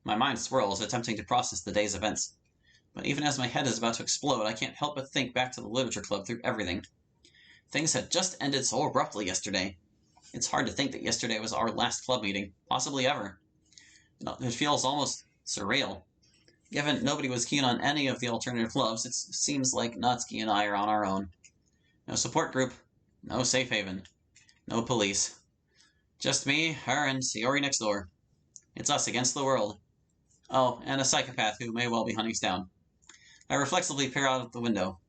My mind swirls, attempting to process the day's events. But even as my head is about to explode, I can't help but think back to the literature club through everything. Things had just ended so abruptly yesterday. It's hard to think that yesterday was our last club meeting, possibly ever. It feels almost surreal. Given nobody was keen on any of the alternative clubs, it seems like Natsuki and I are on our own. No support group, no safe haven, no police. Just me, her, and Sayori next door. It's us against the world. Oh, and a psychopath who may well be hunting us down. I reflexively peer out of the window.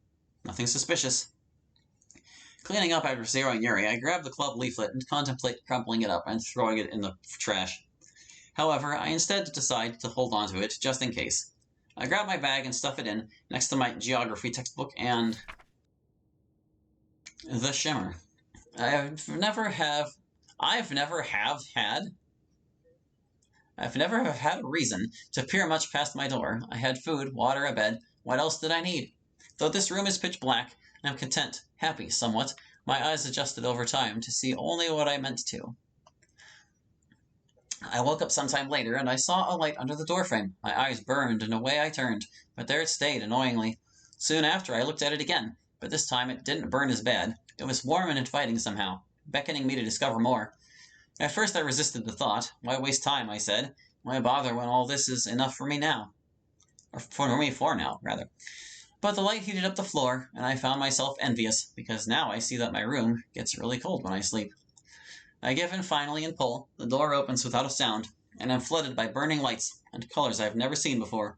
Nothing suspicious. Cleaning up after Zero and Yuri, I grab the club leaflet and contemplate crumpling it up and throwing it in the trash. However, I instead decide to hold on to it, just in case. I grab my bag and stuff it in, next to my geography textbook and the shimmer. I've never have had a reason to peer much past my door. I had food, water, a bed. What else did I need? Though this room is pitch black, and I'm content, happy somewhat, my eyes adjusted over time to see only what I meant to. I woke up sometime later, and I saw a light under the doorframe. My eyes burned, and away I turned, but there it stayed, annoyingly. Soon after, I looked at it again, but this time it didn't burn as bad. It was warm and inviting somehow, beckoning me to discover more. At first I resisted the thought. Why waste time, I said. Why bother when all this is enough for me now? Or for me for now, rather. But the light heated up the floor, and I found myself envious, because now I see that my room gets really cold when I sleep. I give in finally and pull. The door opens without a sound, and I'm flooded by burning lights and colors I've never seen before.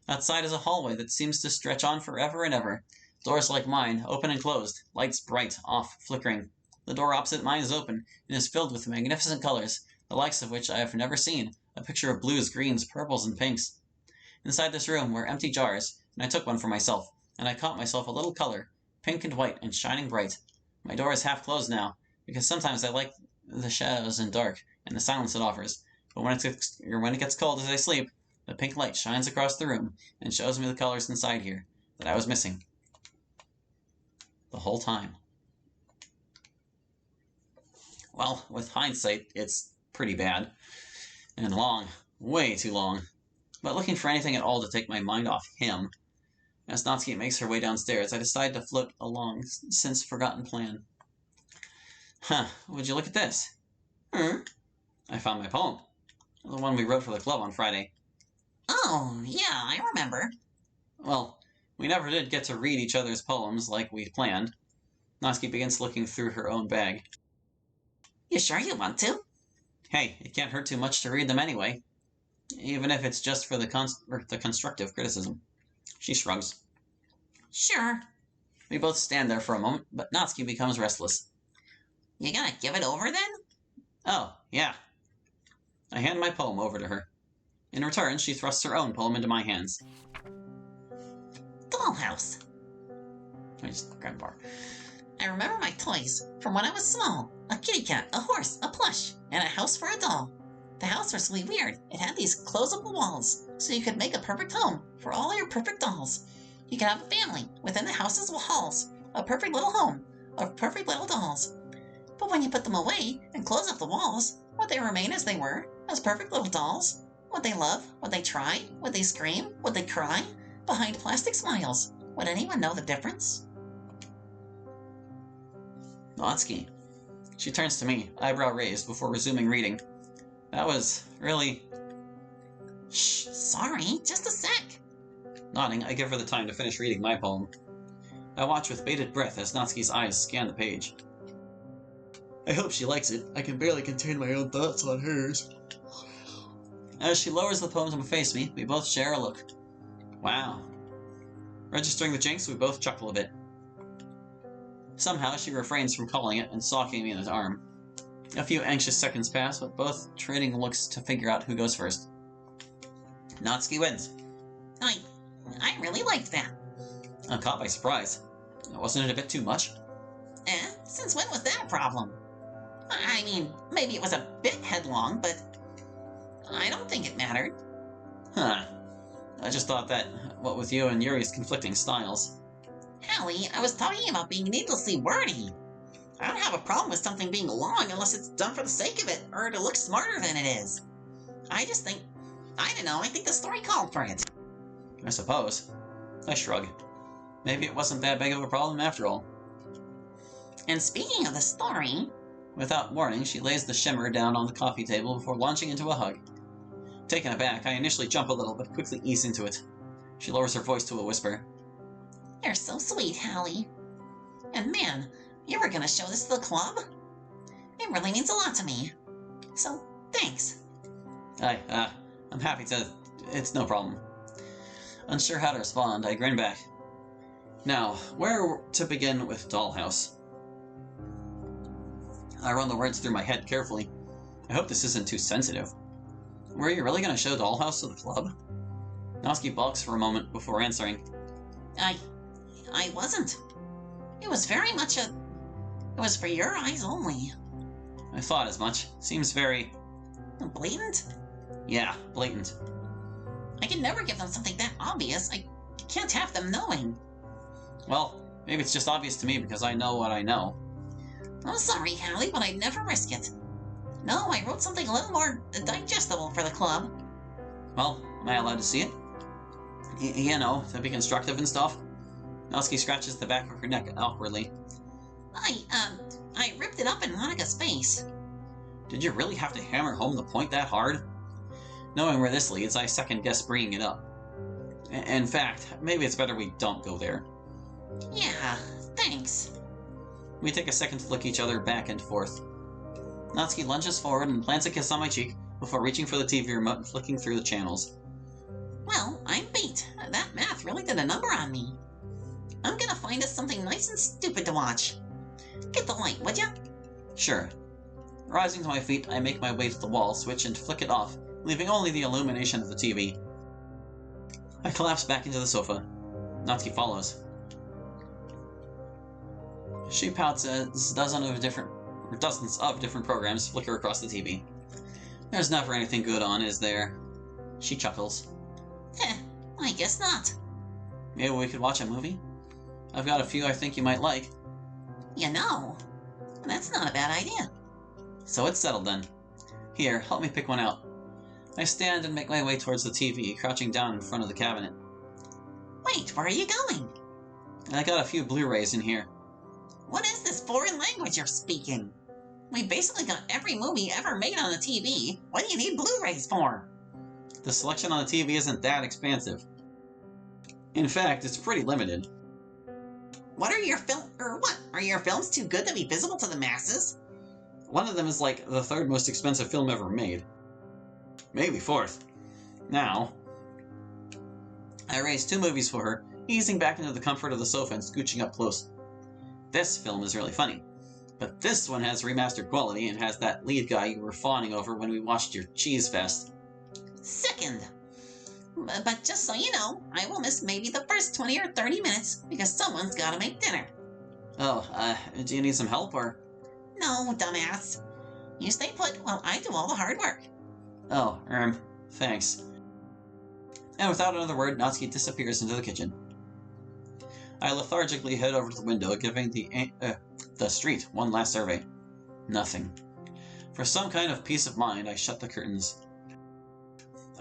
Outside is a hallway that seems to stretch on forever and ever. Doors like mine, open and closed, lights bright, off, flickering. The door opposite mine is open, and is filled with magnificent colors, the likes of which I have never seen, a picture of blues, greens, purples, and pinks. Inside this room were empty jars, and I took one for myself, and I caught myself a little color, pink and white and shining bright. My door is half closed now, because sometimes I like the shadows and dark, and the silence it offers, but when it gets cold as I sleep, the pink light shines across the room, and shows me the colors inside here, that I was missing. The whole time. Well, with hindsight, it's pretty bad. And long. Way too long. But looking for anything at all to take my mind off him. As Natsuki makes her way downstairs, I decide to float along since forgotten plan. Would you look at this? I found my poem. The one we wrote for the club on Friday. Oh, yeah, I remember. Well, we never did get to read each other's poems like we planned. Natsuki begins looking through her own bag. You sure you want to? Hey, it can't hurt too much to read them anyway. Even if it's just for the constructive criticism. She shrugs. Sure. We both stand there for a moment, but Natsuki becomes restless. You gonna give it over then? Oh, yeah. I hand my poem over to her. In return, she thrusts her own poem into my hands. Dollhouse. I just grab a bar. I remember my toys from when I was small. A kitty cat, a horse, a plush, and a house for a doll. The house was really weird. It had these closable walls, so you could make a perfect home for all your perfect dolls. You could have a family within the house's walls, a perfect little home of perfect little dolls. But when you put them away and close up the walls, would they remain as they were, as perfect little dolls? Would they love? Would they try? Would they scream? Would they cry? Behind plastic smiles, would anyone know the difference? Natsuki. She turns to me, eyebrow raised, before resuming reading. That was really... Shh, sorry, just a sec. Nodding, I give her the time to finish reading my poem. I watch with bated breath as Natsuki's eyes scan the page. I hope she likes it. I can barely contain my own thoughts on hers. As she lowers the poem to face me, we both share a look. Wow. Registering the jinx, we both chuckle a bit. Somehow, she refrains from calling it and socking me in his arm. A few anxious seconds pass, with both trading looks to figure out who goes first. Natsuki wins. I really liked that. I'm caught by surprise. Wasn't it a bit too much? Since when was that a problem? I mean, maybe it was a bit headlong, but I don't think it mattered. I just thought that, what with you and Yuri's conflicting styles. Hallie, I was talking about being needlessly wordy. I don't have a problem with something being long unless it's done for the sake of it, or to look smarter than it is. I just think I don't know, I think the story called for it. I suppose. I shrug. Maybe it wasn't that big of a problem after all. And speaking of the story... Without warning, she lays the shimmer down on the coffee table before launching into a hug. Taken aback, I initially jump a little, but quickly ease into it. She lowers her voice to a whisper. You're so sweet, Hallie. And man, you were gonna show this to the club? It really means a lot to me. So, thanks. I'm happy to... It's no problem. Unsure how to respond, I grin back. Now, where to begin with Dollhouse? I run the words through my head carefully. I hope this isn't too sensitive. Were you really going to show Dollhouse to the club? Natsuki balks for a moment before answering. I wasn't. It was very much It was for your eyes only. I thought as much. Seems very... Blatant? Yeah, blatant. I can never give them something that obvious. I can't have them knowing. Well, maybe it's just obvious to me because I know what I know. I'm sorry, Hallie, but I'd never risk it. No, I wrote something a little more digestible for the club. Well, am I allowed to see it? You know, to be constructive and stuff? Natsuki scratches the back of her neck awkwardly. I ripped it up in Monika's face. Did you really have to hammer home the point that hard? Knowing where this leads, I second-guess bringing it up. In fact, maybe it's better we don't go there. Yeah, thanks. We take a second to look each other back and forth. Natsuki lunges forward and plants a kiss on my cheek before reaching for the TV remote and flicking through the channels. Well, I'm beat. That math really did a number on me. I'm gonna find us something nice and stupid to watch. Get the light, would ya? Sure. Rising to my feet, I make my way to the wall switch and flick it off, leaving only the illumination of the TV. I collapse back into the sofa. Natsuki follows. She pouts as dozens of different programs flicker across the TV. There's never anything good on, is there? She chuckles. I guess not. Maybe we could watch a movie? I've got a few I think you might like. You know, that's not a bad idea. So it's settled then. Here, help me pick one out. I stand and make my way towards the TV, crouching down in front of the cabinet. Wait, where are you going? I got a few Blu-rays in here. What is this foreign language you're speaking? We basically got every movie ever made on the TV. What do you need Blu-rays for? The selection on the TV isn't that expansive. In fact, it's pretty limited. What are your films too good to be visible to the masses? One of them is like the third most expensive film ever made. Maybe fourth. Now, I raised 2 movies for her, easing back into the comfort of the sofa and scooching up close. This film is really funny, but this one has remastered quality and has that lead guy you were fawning over when we watched your Cheese Fest. Second. But just so you know, I will miss maybe the first 20 or 30 minutes because someone's gotta make dinner. Oh, do you need some help or? No, dumbass. You stay put while I do all the hard work. Oh, thanks. And without another word, Natsuki disappears into the kitchen. I lethargically head over to the window, giving the street one last survey. Nothing. For some kind of peace of mind, I shut the curtains.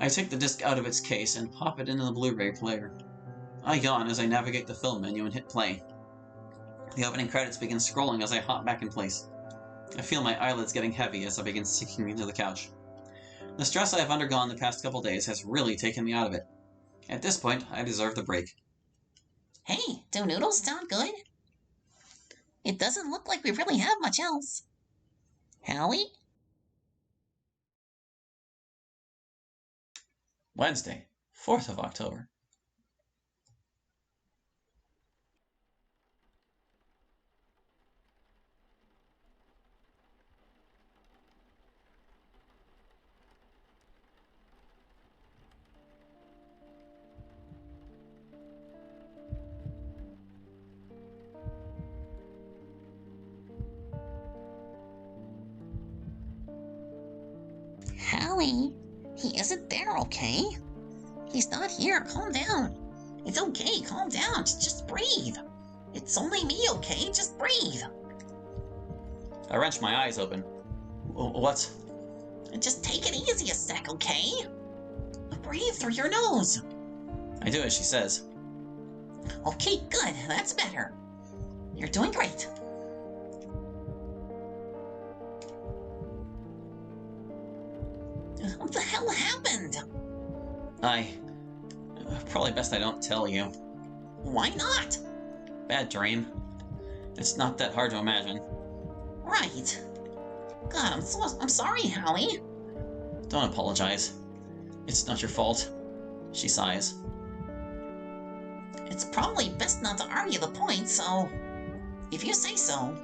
I take the disc out of its case and pop it into the Blu-ray player. I yawn as I navigate the film menu and hit play. The opening credits begin scrolling as I hop back in place. I feel my eyelids getting heavy as I begin sinking into the couch. The stress I have undergone the past couple days has really taken me out of it. At this point, I deserve the break. Hey, do noodles sound good? It doesn't look like we really have much else. Hallie? Wednesday, 4th of October. Hallie, he isn't there, okay? He's not here. Calm down. It's okay. Calm down. Just breathe. It's only me, okay? Just breathe. I wrench my eyes open. What's... Just take it easy a sec, okay? Breathe through your nose. I do as she says. Okay, good. That's better. You're doing great. What the hell happened? Probably best I don't tell you. Why not? Bad dream. It's not that hard to imagine. Right. God, I'm sorry, Hallie. Don't apologize. It's not your fault. She sighs. It's probably best not to argue the point, so if you say so,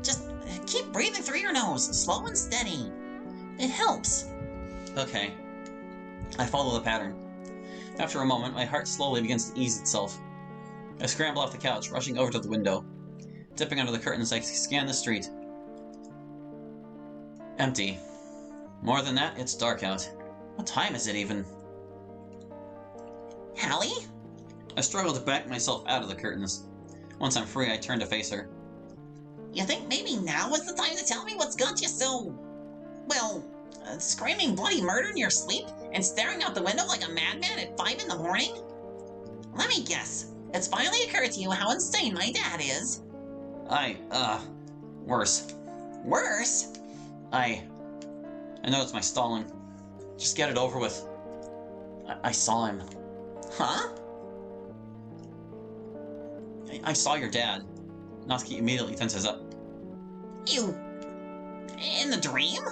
just keep breathing through your nose, slow and steady. It helps. Okay. I follow the pattern. After a moment, my heart slowly begins to ease itself. I scramble off the couch, rushing over to the window. Dipping under the curtains, I scan the street. Empty. More than that, it's dark out. What time is it even? Hallie? I struggle to back myself out of the curtains. Once I'm free, I turn to face her. You think maybe now is the time to tell me what's got you so... well, screaming bloody murder in your sleep and staring out the window like a madman at 5 in the morning? Let me guess. It's finally occurred to you how insane my dad is. Worse. Worse? I know it's my stalling. Just get it over with. I saw him. Huh? I saw your dad. Natsuki immediately tenses up. You... in the dream?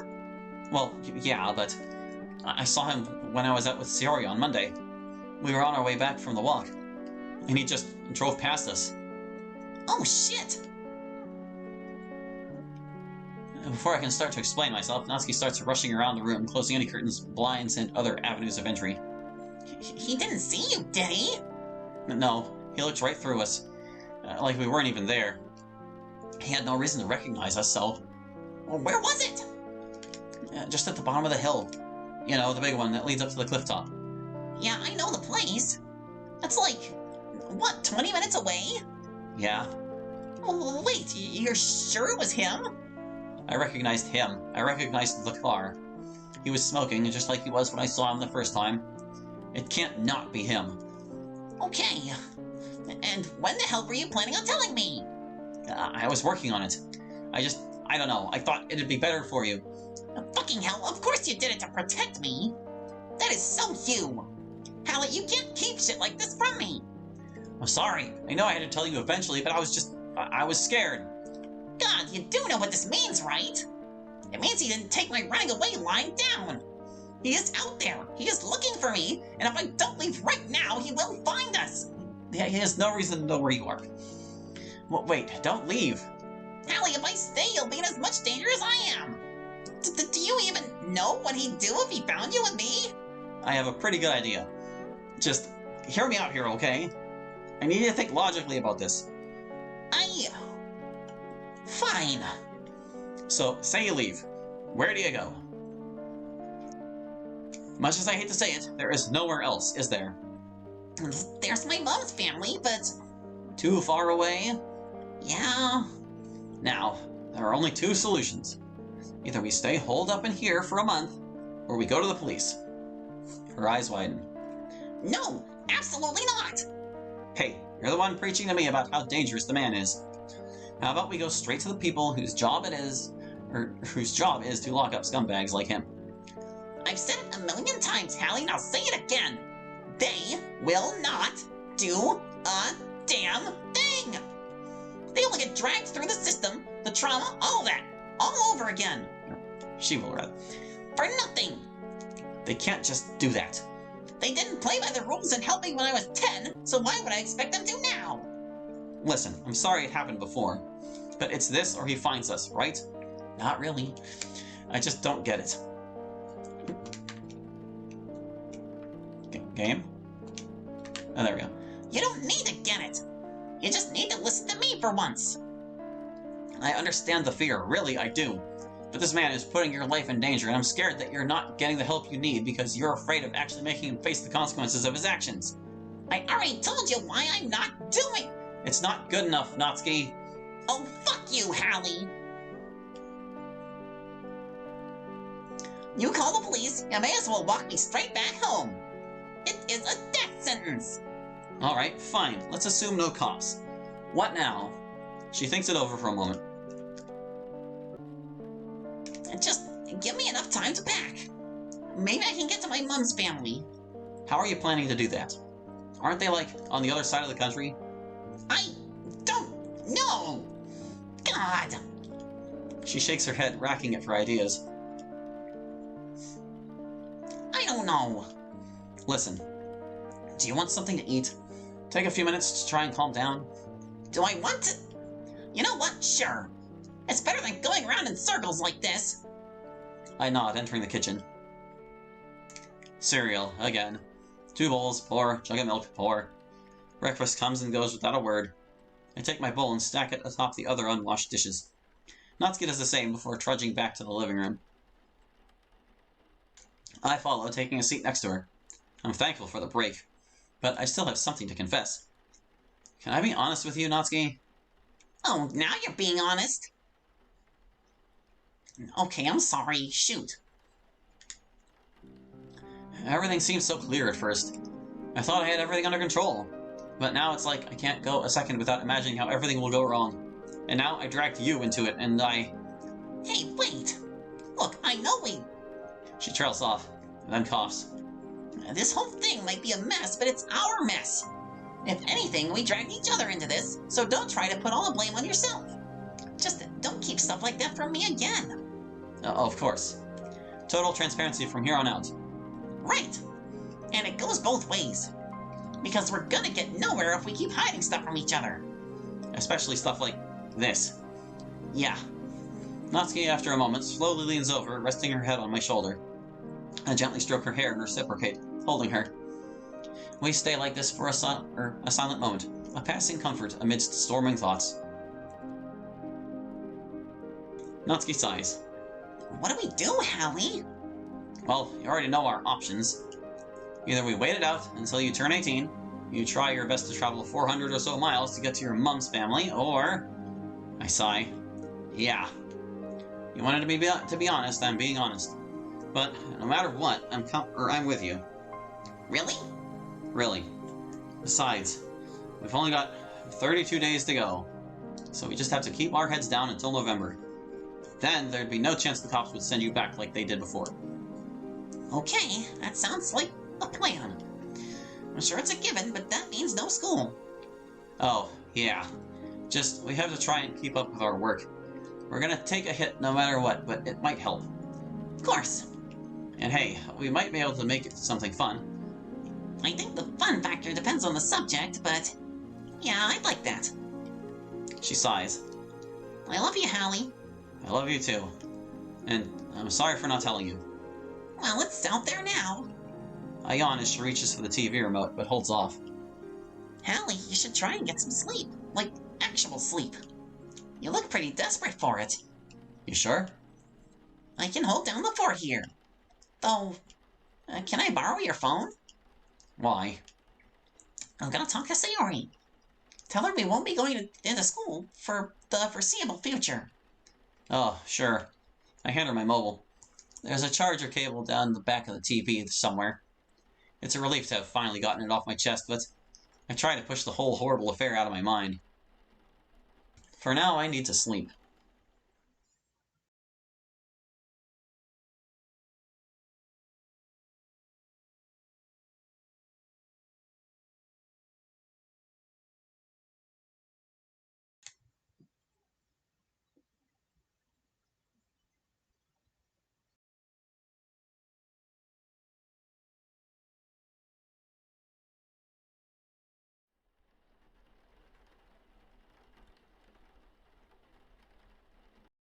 Well, yeah, but I saw him when I was out with Sayori on Monday. We were on our way back from the walk, and he just drove past us. Oh, shit! Before I can start to explain myself, Natsuki starts rushing around the room, closing any curtains, blinds, and other avenues of entry. He didn't see you, did he? No, he looked right through us, like we weren't even there. He had no reason to recognize us, so... Well, where was it? Just at the bottom of the hill. You know, the big one that leads up to the cliff top. Yeah, I know the place. That's like, what, 20 minutes away? Yeah. Oh, wait, you're sure it was him? I recognized him. I recognized the car. He was smoking, just like he was when I saw him the first time. It can't not be him. Okay. And when the hell were you planning on telling me? I was working on it. I don't know. I thought it'd be better for you. Fucking hell, of course you did it to protect me. That is so you. Hallie, you can't keep shit like this from me. I'm sorry. I know I had to tell you eventually, but I was scared. God, you do know what this means, right? It means he didn't take my running away lying down. He is out there. He is looking for me, and if I don't leave right now, he will find us. Yeah, he has no reason to know where you are. Well, wait, don't leave. Hallie, if I stay, you'll be in as much danger as I am. Do you even know what he'd do if he found you with me? I have a pretty good idea. Just hear me out here, okay? I need you to think logically about this. Fine. So, say you leave. Where do you go? Much as I hate to say it, there is nowhere else, is there? There's my mom's family, but... Too far away? Yeah. Now, there are only two solutions. Either we stay holed up in here for a month, or we go to the police. Her eyes widen. No, absolutely not. Hey, you're the one preaching to me about how dangerous the man is. How about we go straight to the people whose job is to lock up scumbags like him? I've said it a million times, Hallie, and I'll say it again. They will not do a damn thing. They will get dragged through the system, the trauma, all that, all over again. She will rather. For nothing. They can't just do that. They didn't play by the rules and help me when I was 10, so why would I expect them to now? Listen, I'm sorry it happened before, but it's this or he finds us, right? Not really. I just don't get it. Game? Oh, there we go. You don't need to get it. You just need to listen to me for once. I understand the fear, really, I do. But this man is putting your life in danger, and I'm scared that you're not getting the help you need because you're afraid of actually making him face the consequences of his actions. I already told you why I'm not doing... It's not good enough, Natsuki. Oh, fuck you, Hallie. You call the police, you may as well walk me straight back home. buttons. Alright, fine. Let's assume no cops. What now? She thinks it over for a moment. Just give me enough time to pack. Maybe I can get to my mom's family. How are you planning to do that? Aren't they, like, on the other side of the country? I don't know. God. She shakes her head, racking it for ideas. I don't know. Listen, do you want something to eat? Take a few minutes to try and calm down. Do I want to? You know what? Sure. It's better than going around in circles like this. I nod, entering the kitchen. Cereal, again. 2 bowls, pour. Jug of milk, pour. Breakfast comes and goes without a word. I take my bowl and stack it atop the other unwashed dishes. Natsuki does the same before trudging back to the living room. I follow, taking a seat next to her. I'm thankful for the break, but I still have something to confess. Can I be honest with you, Natsuki? Oh, now you're being honest. Okay, I'm sorry. Shoot. Everything seemed so clear at first. I thought I had everything under control. But now it's like I can't go a second without imagining how everything will go wrong. And now I dragged you into it, and I... Hey, wait. Look, I know we... She trails off, and then coughs. This whole thing might be a mess, but it's our mess. If anything, we dragged each other into this, so don't try to put all the blame on yourself. Just don't keep stuff like that from me again. Of course. Total transparency from here on out. Right. And it goes both ways. Because we're gonna get nowhere if we keep hiding stuff from each other. Especially stuff like this. Yeah. Natsuki, after a moment, slowly leans over, resting her head on my shoulder. I gently stroke her hair and reciprocate, holding her. We stay like this for a silent moment, a passing comfort amidst storming thoughts. Natsuki sighs. What do we do, Hallie? Well, you already know our options. Either we wait it out until you turn 18, you try your best to travel 400 or so miles to get to your mom's family, or... I sigh. Yeah. You wanted to be honest, I'm being honest. But no matter what, I'm with you. Really? Really. Besides, we've only got 32 days to go, so we just have to keep our heads down until November. Then there'd be no chance the cops would send you back like they did before. Okay, that sounds like a plan. I'm sure it's a given, but that means no school. Oh, yeah. Just, we have to try and keep up with our work. We're gonna take a hit no matter what, but it might help. Of course. And hey, we might be able to make it something fun. I think the fun factor depends on the subject, but... yeah, I'd like that. She sighs. I love you, Hallie. I love you too. And I'm sorry for not telling you. Well, it's out there now. I yawn as she reaches for the TV remote, but holds off. Hallie, you should try and get some sleep. Like, actual sleep. You look pretty desperate for it. You sure? I can hold down the fort here. Though, can I borrow your phone? Why? I'm gonna talk to Sayori. Tell her we won't be going into school for the foreseeable future. Oh, sure. I hand her my mobile. There's a charger cable down the back of the TV somewhere. It's a relief to have finally gotten it off my chest, but I try to push the whole horrible affair out of my mind. For now, I need to sleep.